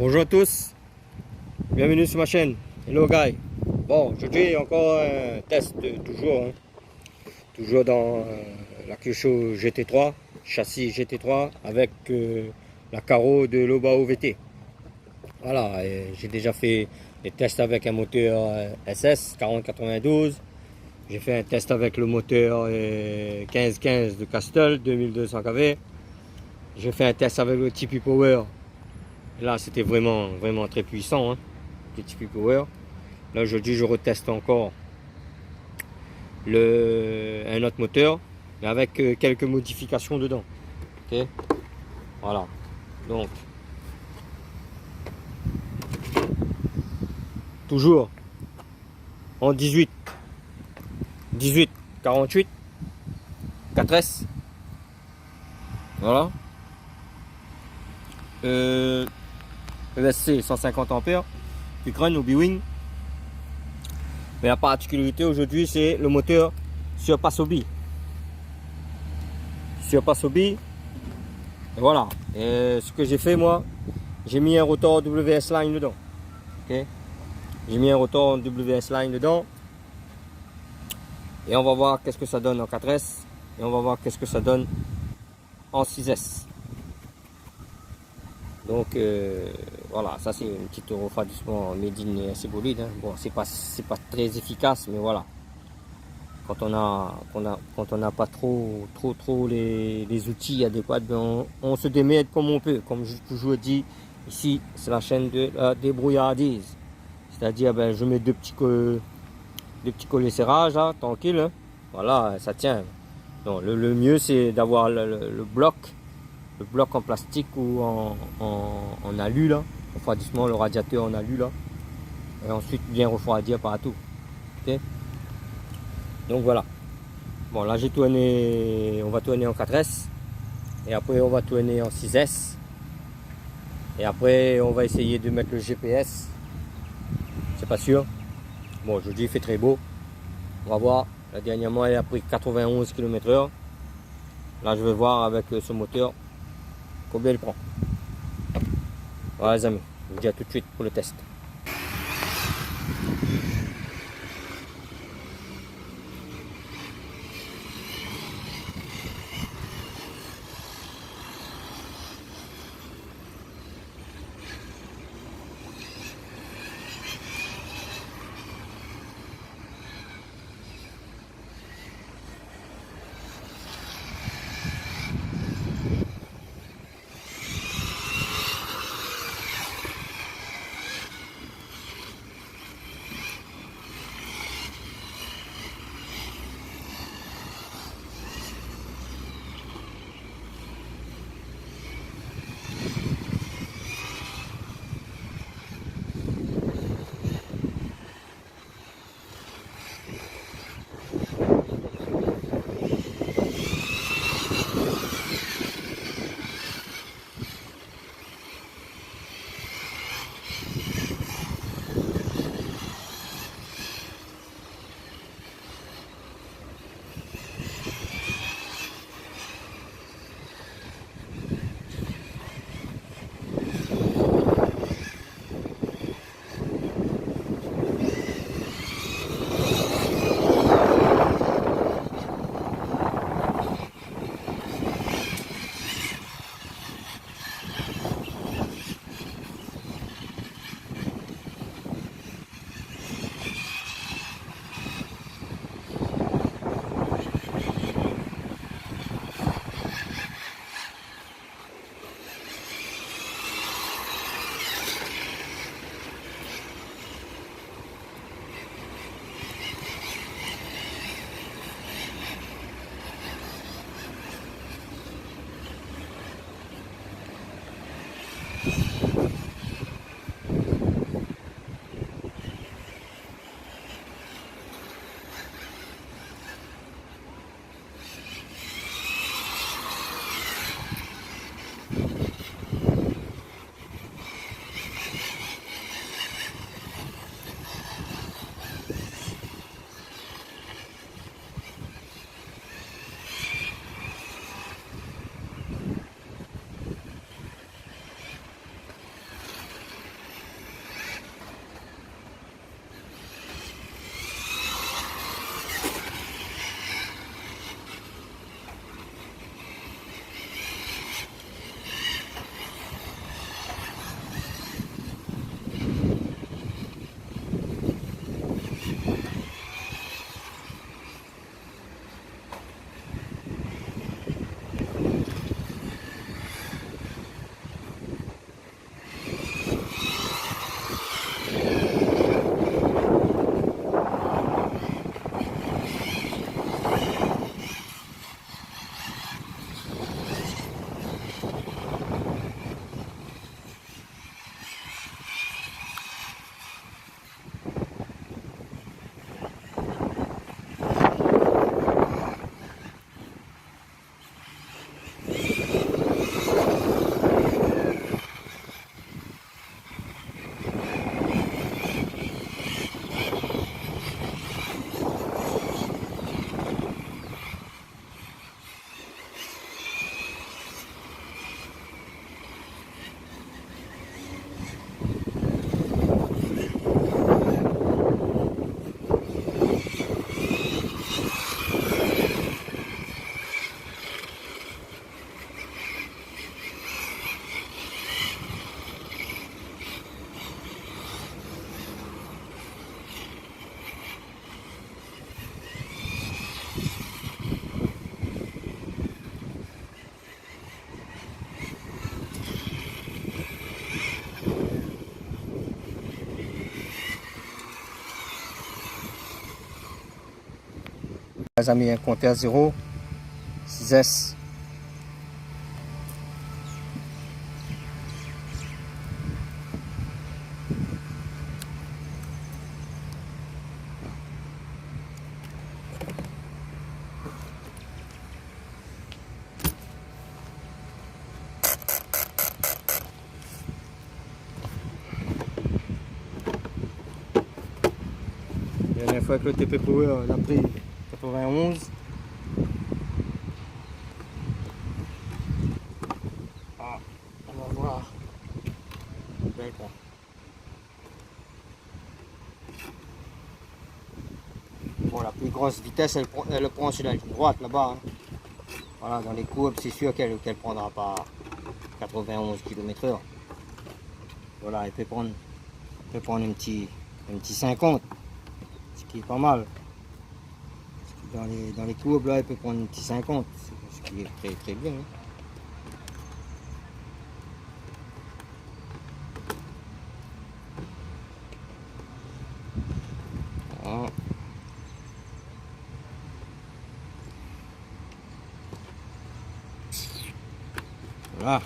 Bonjour à tous, bienvenue sur ma chaîne. Hello guys. Bon, aujourd'hui encore un test, toujours dans la Kyosho GT3, châssis GT3 avec la carreau de l'Obao VT. Voilà, j'ai déjà fait des tests avec un moteur SS 4092. J'ai fait un test avec le moteur 1515 de Castle 2200 kV. J'ai fait un test avec le TP Power. Là, c'était vraiment très puissant, hein, le TP Power. Là, aujourd'hui, je reteste encore un autre moteur, mais avec quelques modifications dedans. Ok, voilà. Donc, toujours en 18, 48, 4S. Voilà. ESC 150 ampères, Ukraine ou B-Wing. Mais la particularité aujourd'hui, c'est le moteur sur Pasobi. Sur Pasobi. Et voilà. Et ce que j'ai fait, moi, j'ai mis un rotor WS Line dedans. Okay, j'ai mis un rotor WS Line dedans. Et on va voir qu'est-ce que ça donne en 4S. Et on va voir qu'est-ce que ça donne en 6S. Donc voilà, ça c'est une petite refroidissement made in assez bolide. Hein. Bon, c'est pas très efficace, mais voilà. Quand on n'a pas trop les outils adéquats, ben on se démerde comme on peut. Comme je toujours dis, ici c'est la chaîne de la débrouillardise. C'est-à-dire, ben, je mets deux petits collets serrage, là, tranquille. Hein. Voilà, ça tient. Donc, le mieux c'est d'avoir le bloc en plastique ou en alu là, refroidissement, le radiateur en alu là, et ensuite bien refroidir partout. Ok, donc voilà. Bon, là j'ai tourné, on va tourner en 4S et après on va tourner en 6S et après on va essayer de mettre le GPS. C'est pas sûr. Bon, aujourd'hui il fait très beau, on va voir. La dernièrement elle a pris 91 km/h. Là je vais voir avec ce moteur combien il prend. Voilà les amis, je vous dis à tout de suite pour le test. Les amis, un compteur 0, 6S. La dernière fois que le TP Power on a pris 91. Ah, on va voir. Belle quoi. Bon, la plus grosse vitesse, elle le prend sur la ligne droite là-bas. Hein. Voilà, dans les courbes, c'est sûr qu'elle ne prendra pas 91 km/h. Voilà, elle peut prendre un petit 50. Ce qui est pas mal. Dans les courbes là, elle peut prendre un petit 50, ce qui est très très bien. Hein. Voilà. Voilà.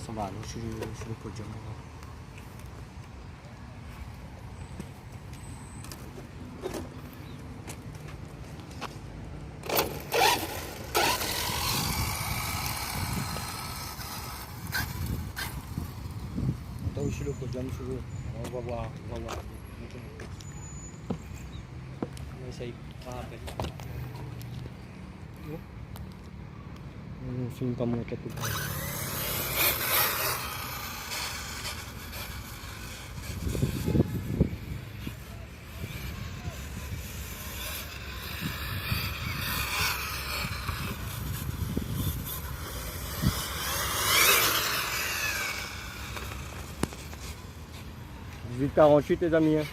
Ça va, là, sur le podium. Sur le podium, on va voir. On essaye après. On filme pas monter tout le temps. « 18,48 les amis. Hein.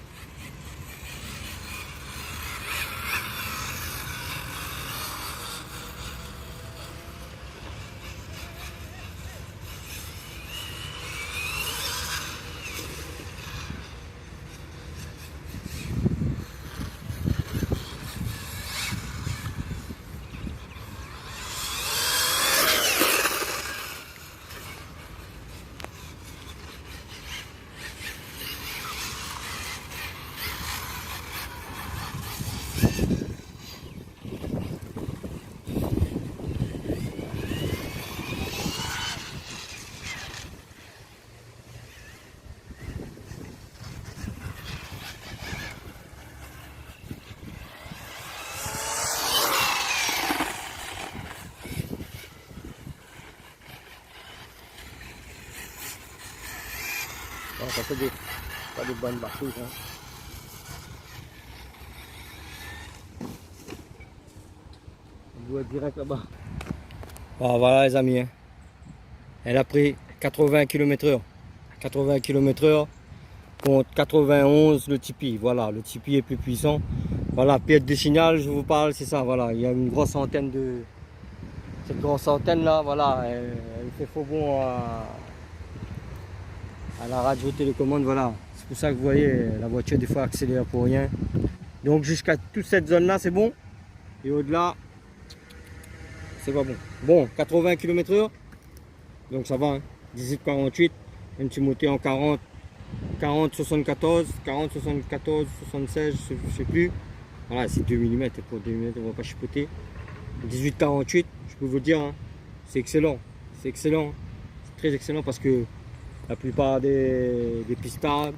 Bon, ça fait pas des bonnes battues. Hein. On doit direct là-bas. Bon, voilà les amis. Hein. Elle a pris 80 km/h. 80 km/h contre 91 le Tipeee. Voilà, le Tipeee est plus puissant. Voilà, pièce de signal, je vous parle, c'est ça. Voilà, il y a une grosse antenne de. Cette grosse antenne là, voilà, elle fait faux bon à la radio télécommande, voilà. C'est pour ça que vous voyez, la voiture des fois accélère pour rien. Donc jusqu'à toute cette zone là, c'est bon. Et au-delà, c'est pas bon. Bon, 80 km/h, donc ça va. Hein. 18,48, un petit moteur en 40, 74, 76, je sais plus. Voilà, c'est 2 mm. Pour 2 mm, on va pas chipoter. 18,48, je peux vous dire, hein, c'est excellent. C'est excellent. C'est très excellent parce que la plupart des pistards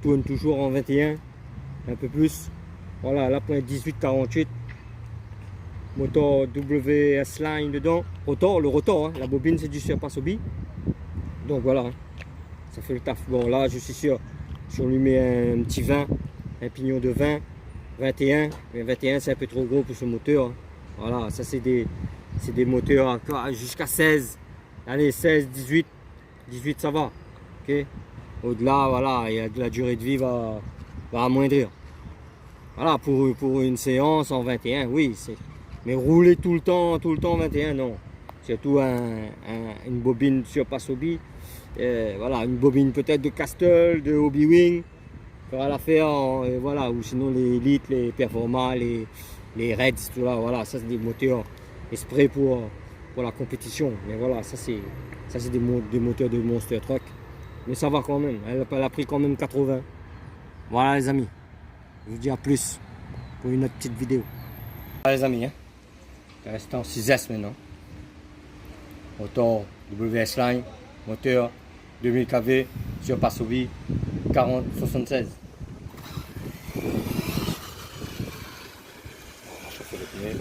tournent toujours en 21, un peu plus. Voilà, là pour 18,48, moteur WS Line dedans. Rotor, le rotor, hein, la bobine c'est du surpass hobby. Donc voilà, hein, ça fait le taf. Bon là je suis sûr, si on lui met un petit 20, un pignon de 20, 21, mais 21 c'est un peu trop gros pour ce moteur. Hein. Voilà, ça c'est des moteurs jusqu'à 16. Allez, 16, 18. 18 ça va. Ok. Au-delà, voilà, il y a de la durée de vie va amoindrir. Voilà, pour une séance en 21, oui, c'est. Mais rouler tout le temps 21, non. Surtout une bobine surpass hobby. Voilà, une bobine peut-être de Castle, de Hobby Wing. fera l'affaire, et voilà, ou sinon les Elite, les Performants, les Reds, tout là, voilà, ça c'est des moteurs exprès pour la compétition. Mais voilà, ça c'est des moteurs de Monster Truck. Mais ça va quand même, elle a pris quand même 80. Voilà les amis, je vous dis à plus pour une autre petite vidéo. Voilà les amis, hein. Il reste en 6S maintenant. Moteur WS Line, moteur 2000 kV sur Passovi 4076. Chauffer les pneus.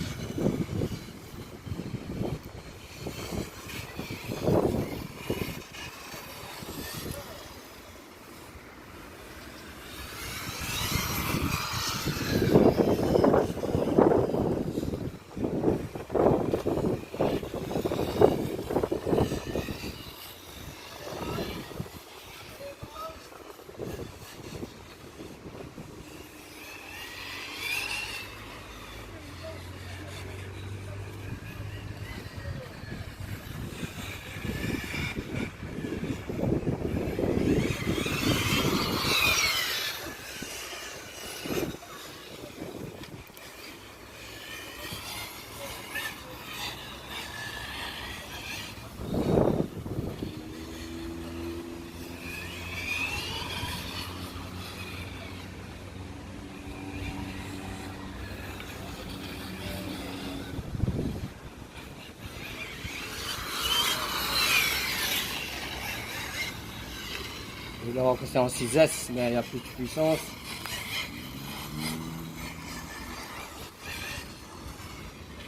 Il va passer en 6S, mais il n'y a plus de puissance.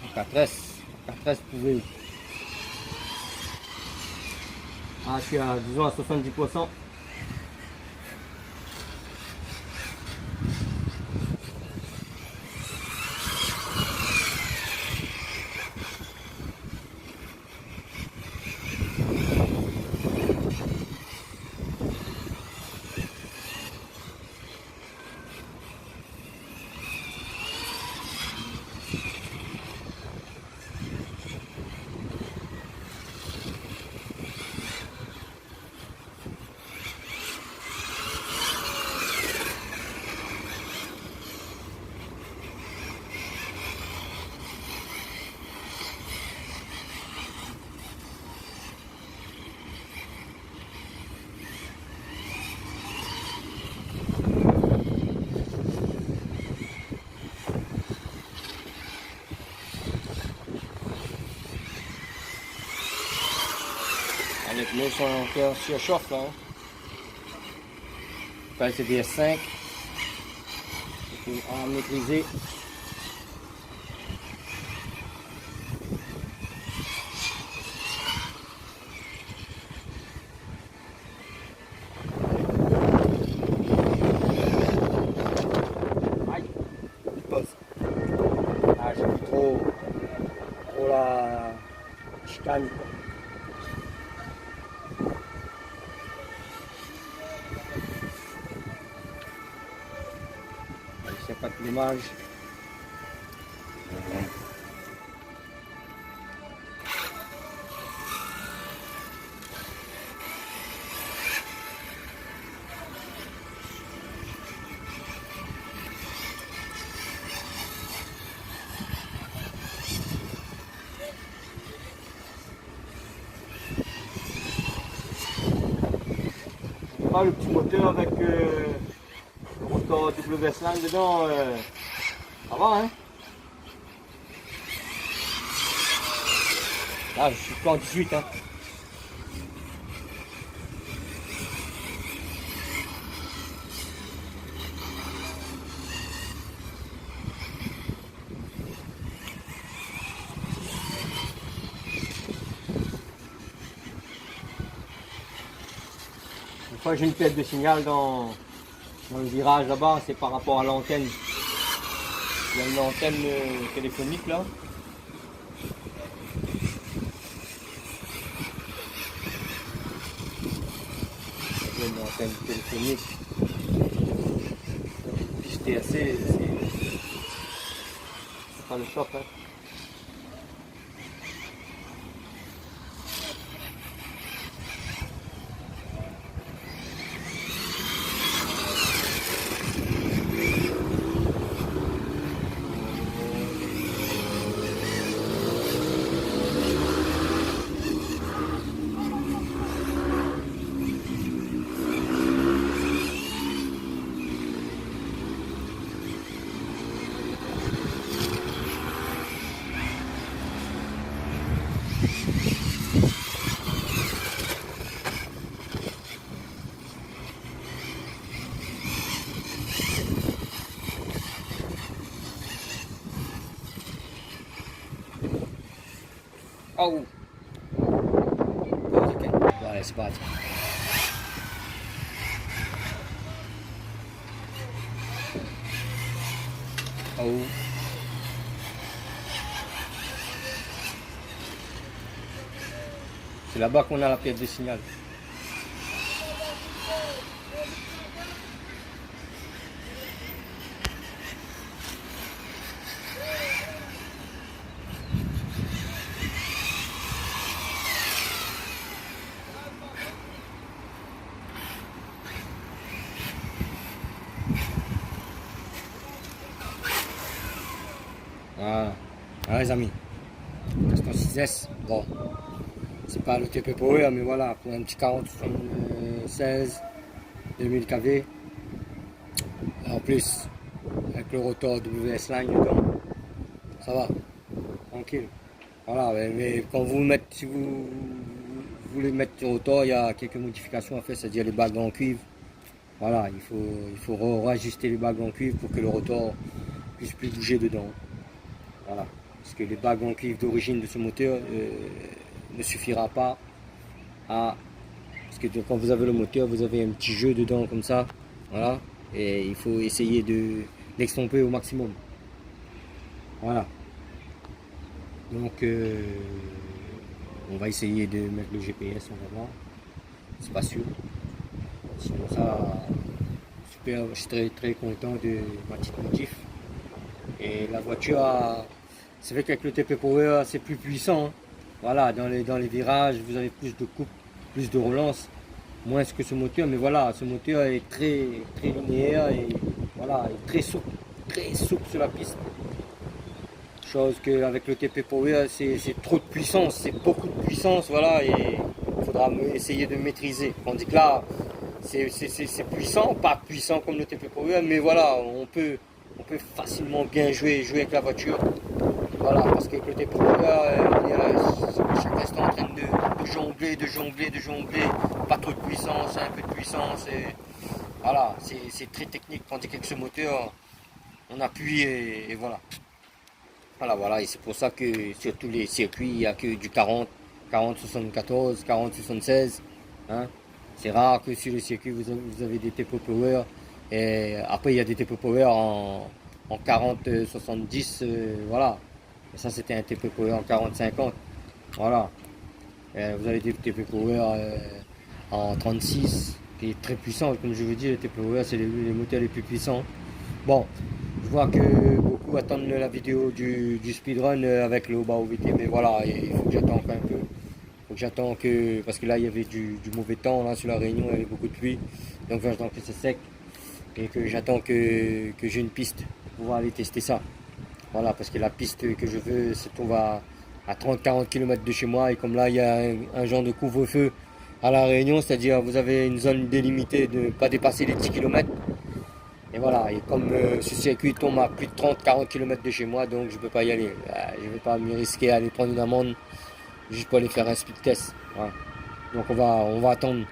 En 4S, vous pouvez. Ah, je suis à, disons, à 70%. Les pneus sont encore surchauffe là. Hein. C'est des S5. En maîtriser. Aïe, je pose. Ah, j'ai vu trop la chicane. Il n'y a pas de plumage. Pas le petit moteur avec le moteur WS Line dedans, ça va hein. Là je suis pas en 18 hein. Une fois j'ai une perte de signal dans le virage là-bas, c'est par rapport à l'antenne. Il y a une antenne téléphonique là. Il y a une antenne téléphonique. Puis TAC, c'est pas le choc hein. Oh. Voilà, c'est parti. Oh. C'est là-bas qu'on a la pièce de signal. Voilà. Voilà les amis. Caston 6S. Bon. C'est pas le TP Power, mais voilà, pour un petit 40-76 2000 kV. En plus, avec le rotor WS Line dedans, ça va, tranquille. Voilà, mais quand vous mettez, si vous voulez mettre le rotor, il y a quelques modifications à faire, c'est-à-dire les bagues en cuivre. Voilà, il faut rajuster les bagues en cuivre pour que le rotor puisse plus bouger dedans. Voilà, parce que les bagues en cuivre d'origine de ce moteur ne suffira pas à... Parce que quand vous avez le moteur, vous avez un petit jeu dedans comme ça, voilà, et il faut essayer d'extomper au maximum. Voilà. Donc, on va essayer de mettre le GPS, on va voir. C'est pas sûr. Sinon ça, super, je suis très très content de ma petite motif. Et la voiture, c'est vrai qu'avec le TP Power, c'est plus puissant. Hein. Voilà, dans les virages, vous avez plus de coupe, plus de relance, moins que ce moteur. Mais voilà, ce moteur est très très linéaire et voilà, est très souple sur la piste. Chose qu'avec le TP Power, c'est trop de puissance, c'est beaucoup de puissance, voilà, et il faudra essayer de maîtriser. Tandis que là, c'est puissant, pas puissant comme le TP Power, mais voilà, on peut facilement bien jouer avec la voiture. Voilà, parce que le TP Power, chaque instant en train de jongler, pas trop de puissance, un peu de puissance, et voilà, c'est très technique. Tandis qu'avec ce moteur, on appuie et voilà. Voilà, et c'est pour ça que sur tous les circuits, il n'y a que du 40, 40-74, 40-76. Hein. C'est rare que sur le circuit, vous avez des TP Power. Et après, il y a des TP Power en 40-70. Voilà. Et ça, c'était un TP Power en 40-50. Voilà. Et vous avez des TP Power en 36, qui est très puissant. Comme je vous dis, les TP Power, c'est les moteurs les plus puissants. Bon, je vois que beaucoup attendent la vidéo du speedrun avec le bas OVT, mais voilà, il faut que j'attende un peu. Il faut que j'attende que, parce que là il y avait du mauvais temps, là sur la Réunion, il y avait beaucoup de pluie, donc j'attends que c'est sec et que j'attends que j'ai une piste pour pouvoir aller tester ça. Voilà, parce que la piste que je veux se trouve à 30-40 km de chez moi, et comme là il y a un genre de couvre-feu à la Réunion, c'est-à-dire vous avez une zone délimitée de ne pas dépasser les 10 km. Et voilà, et comme ce circuit tombe à plus de 30-40 km de chez moi, donc je ne peux pas y aller. Je ne vais pas me risquer à aller prendre une amende juste pour aller faire un speed test. Voilà. Donc on va attendre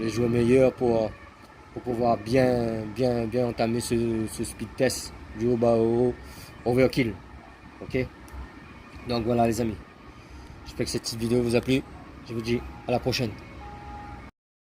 les jours meilleurs pour pouvoir bien entamer ce speed test du haut bas au overkill. Ok. Donc voilà les amis. J'espère que cette petite vidéo vous a plu. Je vous dis à la prochaine.